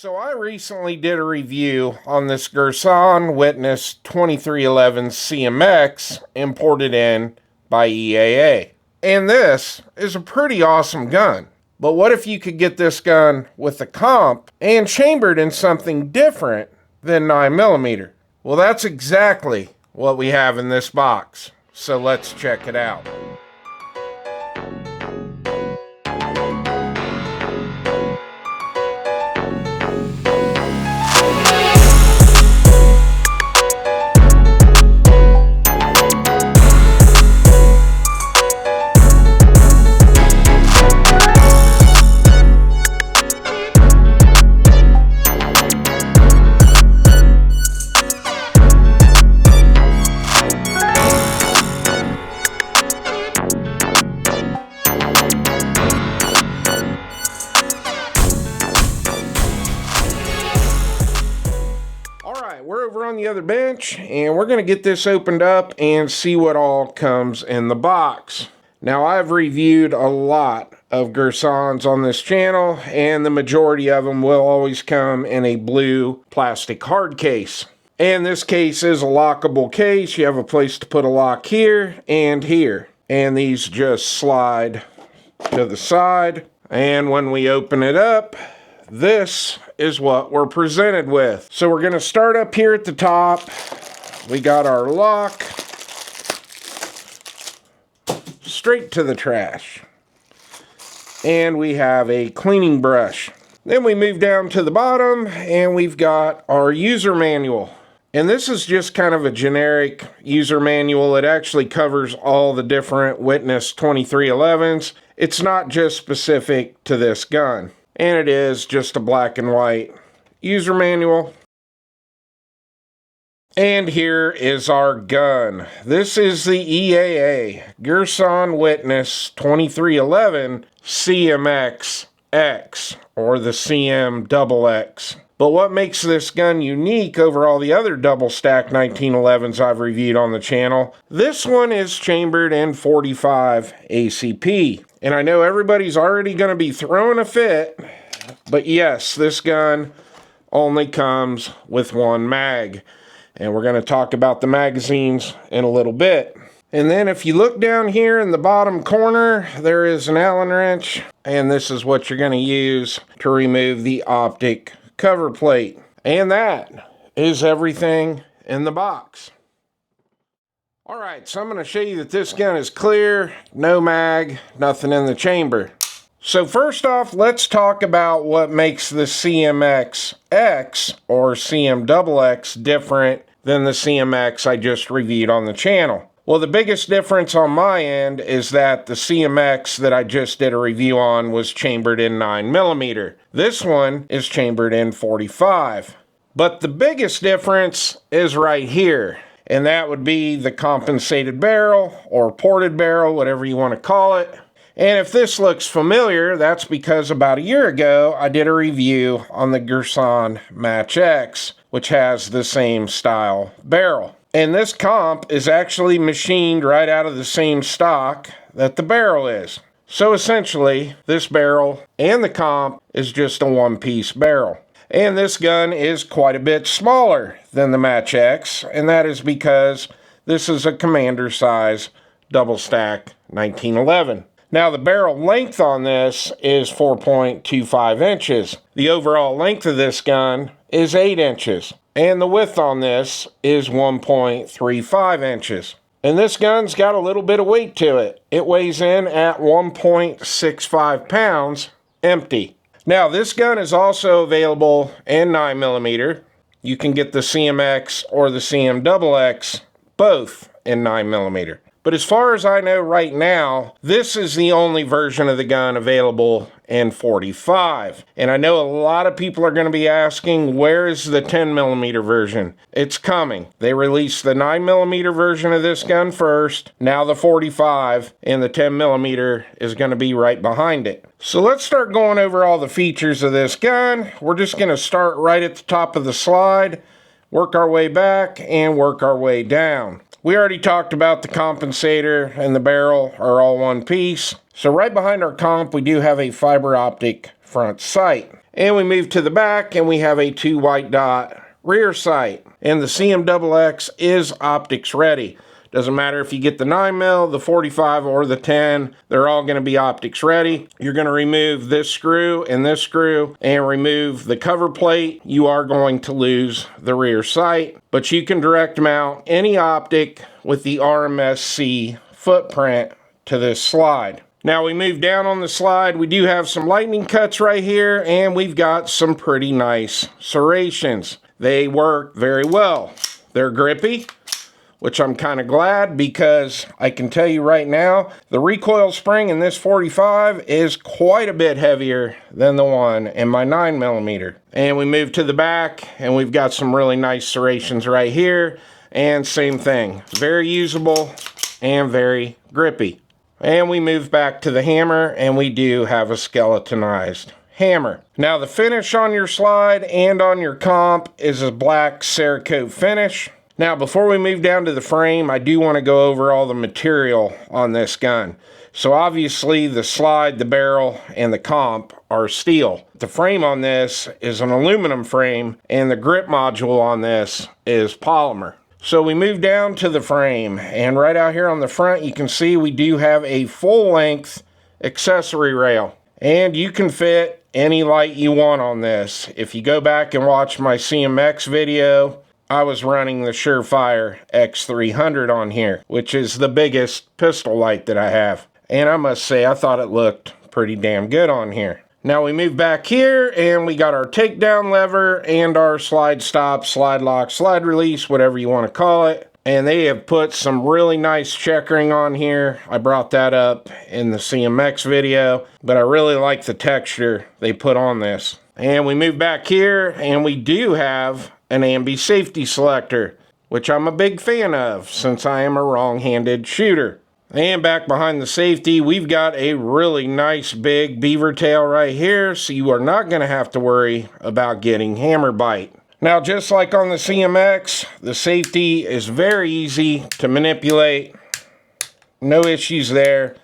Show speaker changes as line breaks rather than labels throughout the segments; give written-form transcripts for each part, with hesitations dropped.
So I recently did a review on this Girsan Witness 2311 CMX imported in by EAA. And this is a pretty awesome gun. But what if you could get this gun with a comp and chambered in something different than 9mm? Well, that's exactly what we have in this box. So let's check it out. We're over on the other bench and we're going to get this opened up and see what all comes in the box. Now, I've reviewed a lot of Girsans on this channel and the majority of them will always come in a blue plastic hard case. And this case is a lockable case. You have a place to put a lock here and here. And these just slide to the side. And when we open it up, this is what we're presented with. So we're going to start up here at the top. We got our lock. Straight to the trash. And we have a cleaning brush. Then we move down to the bottom and we've got our user manual. And this is just kind of a generic user manual. It actually covers all the different Witness 2311s. It's not just specific to this gun. And it is just a black and white user manual. And here is our gun. This is the EAA Girsan Witness 2311 CMXX, or the CMXX. But what makes this gun unique over all the other double stack 1911s I've reviewed on the channel, this one is chambered in 45 ACP. And I know everybody's already going to be throwing a fit, but yes, this gun only comes with one mag. And we're going to talk about the magazines in a little bit. And then if you look down here in the bottom corner, there is an Allen wrench. And this is what you're going to use to remove the optic cover plate. And that is everything in the box. Alright, so I'm going to show you that this gun is clear, no mag, nothing in the chamber. So first off, let's talk about what makes the CMXX or CMXX different than the CMX I just reviewed on the channel. Well, the biggest difference on my end is that the CMX that I just did a review on was chambered in 9mm. This one is chambered in 45. But the biggest difference is right here, and that would be the compensated barrel or ported barrel, whatever you want to call it. And if this looks familiar, that's because about a year ago, I did a review on the Girsan Match X, which has the same style barrel. And this comp is actually machined right out of the same stock that the barrel is. So essentially, this barrel and the comp is just a one-piece barrel. And this gun is quite a bit smaller than the Match X, and that is because this is a commander size double stack 1911. Now, the barrel length on this is 4.25 inches. The overall length of this gun is 8 inches. And the width on this is 1.35 inches. And this gun's got a little bit of weight to it. It weighs in at 1.65 pounds empty. Now, this gun is also available in 9mm. You can get the CMX or the CMXX both in 9mm. But as far as I know right now, this is the only version of the gun available in 45. And I know a lot of people are going to be asking, where is the 10mm version? It's coming. They released the 9mm version of this gun first, now the 45, and the 10mm is going to be right behind it. So let's start going over all the features of this gun. We're just going to start right at the top of the slide, work our way back, and work our way down. We already talked about the compensator and the barrel are all one piece. So right behind our comp, we do have a fiber optic front sight. And we move to the back and we have a 2 white dot rear sight. And the CMXX is optics ready. Doesn't matter if you get the 9mm, the 45, or the 10, they're all going to be optics ready. You're going to remove this screw and remove the cover plate. You are going to lose the rear sight, but you can direct mount any optic with the RMSC footprint to this slide. Now we move down on the slide. We do have some lightning cuts right here, and we've got some pretty nice serrations. They work very well. They're grippy, which I'm kind of glad, because I can tell you right now, the recoil spring in this 45 is quite a bit heavier than the one in my 9mm. And we move to the back, and we've got some really nice serrations right here, and same thing. Very usable and very grippy. And we move back to the hammer, and we do have a skeletonized hammer. Now the finish on your slide and on your comp is a black Cerakote finish. Now, before we move down to the frame, I do want to go over all the material on this gun. So obviously the slide, the barrel, and the comp are steel. The frame on this is an aluminum frame, and the grip module on this is polymer. So we move down to the frame, and right out here on the front, you can see we do have a full-length accessory rail. And you can fit any light you want on this. If you go back and watch my CMX video, I was running the Surefire X300 on here, which is the biggest pistol light that I have. And I must say, I thought it looked pretty damn good on here. Now we move back here, and we got our takedown lever and our slide stop, slide lock, slide release, whatever you want to call it. And they have put some really nice checkering on here. I brought that up in the CMX video, but I really like the texture they put on this. And we move back here, and we do have an ambi safety selector, which I'm a big fan of since I am a wrong-handed shooter. And back behind the safety, we've got a really nice big beaver tail right here, so you are not going to have to worry about getting hammer bite. Now, just like on the CMX, the safety is very easy to manipulate. No issues there.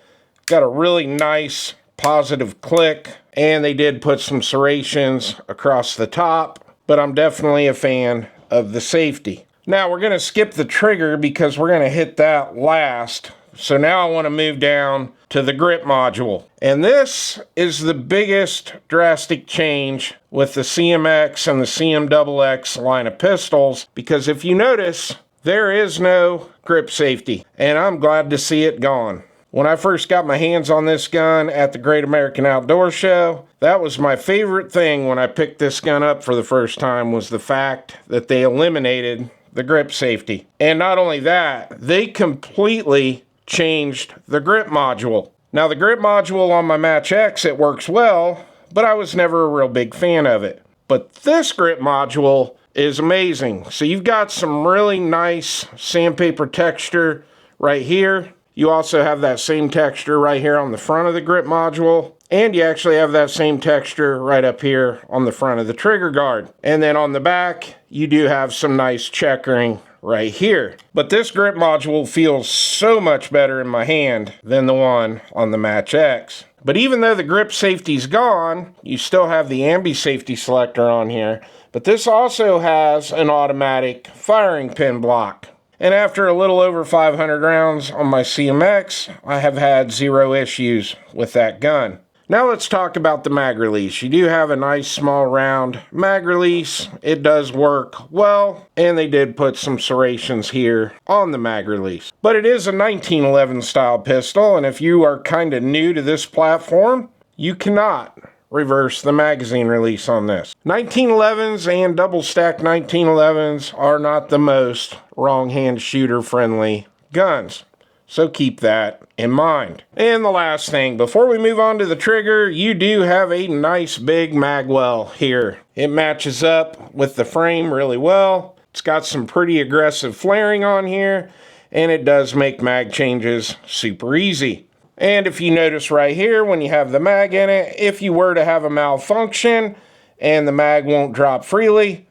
Got a really nice positive click, and they did put some serrations across the top, but I'm definitely a fan of the safety. Now we're going to skip the trigger because we're going to hit that last. So now I want to move down to the grip module. And this is the biggest drastic change with the CMX and the CMXX line of pistols, because if you notice, there is no grip safety, and I'm glad to see it gone. When I first got my hands on this gun at the Great American Outdoor Show, that was my favorite thing when I picked this gun up for the first time, was the fact that they eliminated the grip safety. And not only that, they completely changed the grip module. Now the grip module on my Match X, it works well, but I was never a real big fan of it. But this grip module is amazing. So you've got some really nice sandpaper texture right here. You also have that same texture right here on the front of the grip module. And you actually have that same texture right up here on the front of the trigger guard. And then on the back, you do have some nice checkering right here. But this grip module feels so much better in my hand than the one on the Match X. But even though the grip safety's gone, you still have the ambi safety selector on here. But this also has an automatic firing pin block. And after a little over 500 rounds on my CMX, I have had zero issues with that gun. Now let's talk about the mag release. You do have a nice small round mag release. It does work well, and they did put some serrations here on the mag release. But it is a 1911 style pistol, and if you are kind of new to this platform, you cannot reverse the magazine release on this. 1911s and double stack 1911s are not the most wrong hand shooter friendly guns. So keep that in mind. And the last thing, before we move on to the trigger, you do have a nice big magwell here. It matches up with the frame really well. It's got some pretty aggressive flaring on here, and it does make mag changes super easy. And if you notice right here, when you have the mag in it, if you were to have a malfunction and the mag won't drop freely,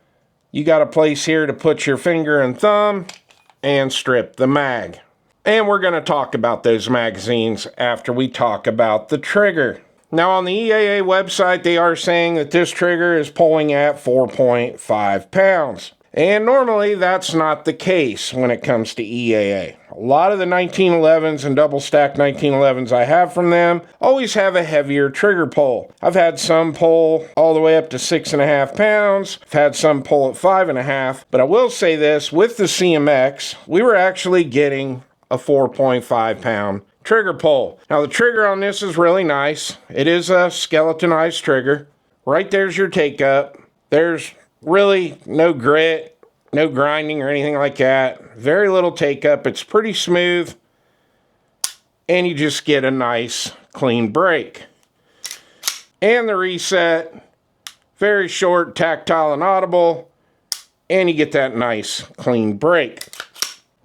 you got a place here to put your finger and thumb and strip the mag. And we're going to talk about those magazines after we talk about the trigger. Now on the EAA website, they are saying that this trigger is pulling at 4.5 pounds. And normally that's not the case when it comes to EAA. A lot of the 1911s and double stack 1911s I have from them always have a heavier trigger pull. I've had some pull all the way up to 6.5 pounds. I've had some pull at 5.5. But I will say this, with the CMX, we were actually getting a 4.5 pound trigger pull. Now the trigger on this is really nice. It is a skeletonized trigger. Right there's your take up. There's really no grit, no grinding or anything like that. Very little take up. It's pretty smooth. And you just get a nice clean break. And the reset, very short, tactile and audible. And you get that nice clean break.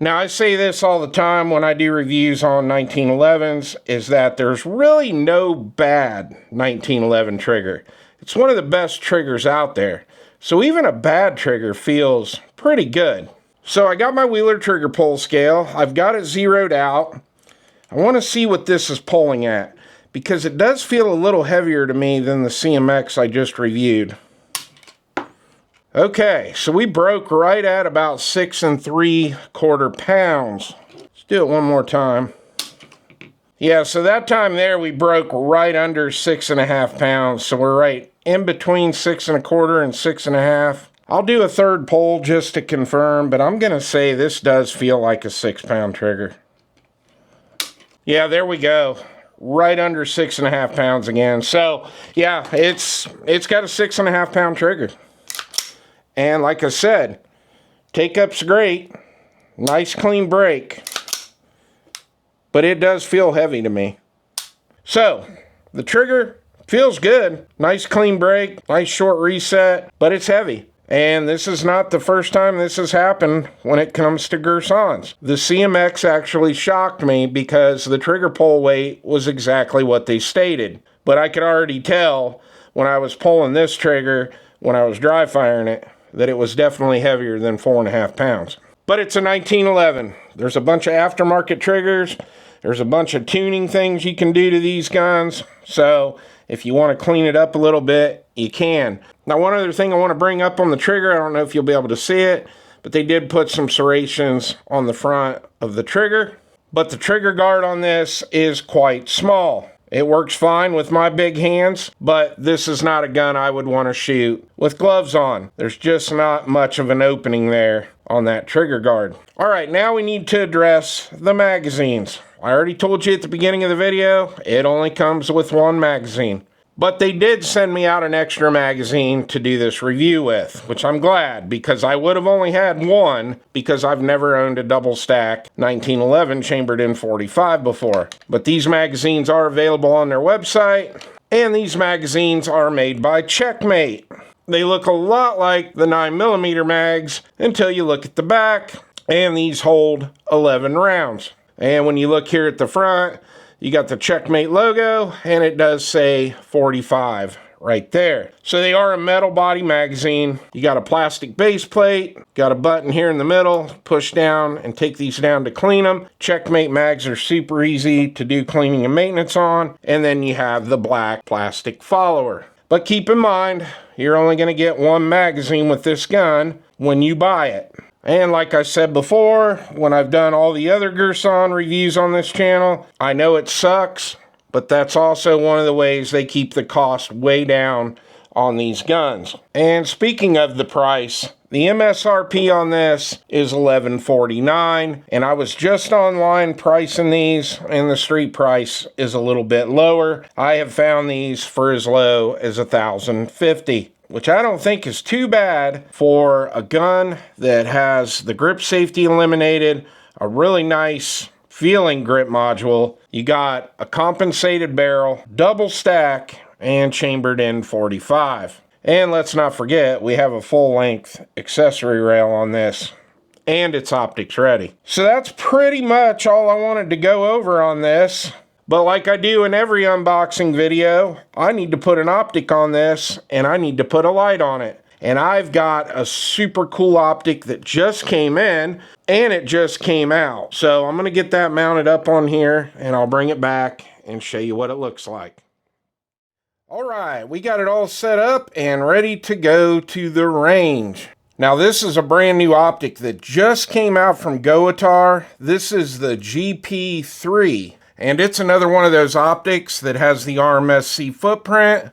Now I say this all the time when I do reviews on 1911s, is that there's really no bad 1911 trigger. It's one of the best triggers out there. So even a bad trigger feels pretty good. So I got my Wheeler trigger pull scale. I've got it zeroed out. I want to see what this is pulling at, because it does feel a little heavier to me than the CMX I just reviewed. Okay, so we broke right at about 6 3/4 pounds. Let's do it one more time. Yeah, so that time there we broke right under 6.5 pounds. So we're right in between 6 1/4 and 6.5. I'll do a third pull just to confirm, but I'm gonna say this does feel like a 6-pound trigger. Yeah, there we go. Right under 6.5 pounds again. So yeah, it's got a 6.5 pound trigger. And like I said, take up's great. Nice clean break. But it does feel heavy to me. So the trigger feels good. Nice clean break, nice short reset, but it's heavy. And this is not the first time this has happened when it comes to Girsans. The CMX actually shocked me because the trigger pull weight was exactly what they stated. But I could already tell when I was pulling this trigger, when I was dry firing it, that it was definitely heavier than 4.5 pounds. But it's a 1911. There's a bunch of aftermarket triggers. There's a bunch of tuning things you can do to these guns. So if you want to clean it up a little bit, you can. Now, one other thing I want to bring up on the trigger, I don't know if you'll be able to see it, but they did put some serrations on the front of the trigger. But the trigger guard on this is quite small. It works fine with my big hands, but this is not a gun I would want to shoot with gloves on. There's just not much of an opening there on that trigger guard. All right, now we need to address the magazines. I already told you at the beginning of the video, it only comes with one magazine. But they did send me out an extra magazine to do this review with, which I'm glad, because I would have only had one because I've never owned a double stack 1911 chambered in 45 before. But these magazines are available on their website, and these magazines are made by Checkmate. They look a lot like the 9mm mags until you look at the back, and these hold 11 rounds. And when you look here at the front, you got the Checkmate logo, and it does say 45 right there. So they are a metal body magazine. You got a plastic base plate, got a button here in the middle, push down and take these down to clean them. Checkmate mags are super easy to do cleaning and maintenance on. And then you have the black plastic follower. But keep in mind, you're only going to get one magazine with this gun when you buy it. And like I said before, when I've done all the other Girsan reviews on this channel, I know it sucks, but that's also one of the ways they keep the cost way down on these guns. And speaking of the price, the MSRP on this is $11.49, and I was just online pricing these, and the street price is a little bit lower. I have found these for as low as $1,050. Which I don't think is too bad for a gun that has the grip safety eliminated, a really nice feeling grip module. You got a compensated barrel, double stack, and chambered in 45. And let's not forget, we have a full-length accessory rail on this, and it's optics ready. So that's pretty much all I wanted to go over on this. But like I do in every unboxing video, I need to put an optic on this, and I need to put a light on it. And I've got a super cool optic that just came in, and it just came out. So I'm going to get that mounted up on here, and I'll bring it back and show you what it looks like. Alright, we got it all set up and ready to go to the range. Now this is a brand new optic that just came out from Goatar. This is the GP3, and it's another one of those optics that has the RMSC footprint,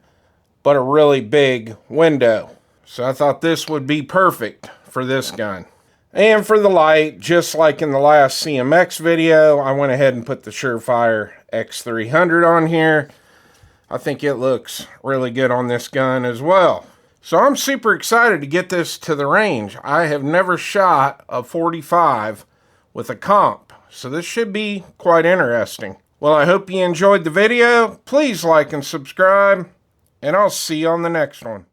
but a really big window. So I thought this would be perfect for this gun. And for the light, just like in the last CMX video, I went ahead and put the Surefire X300 on here. I think it looks really good on this gun as well. So I'm super excited to get this to the range. I have never shot a 45 with a comp, so this should be quite interesting. Well, I hope you enjoyed the video. Please like and subscribe, and I'll see you on the next one.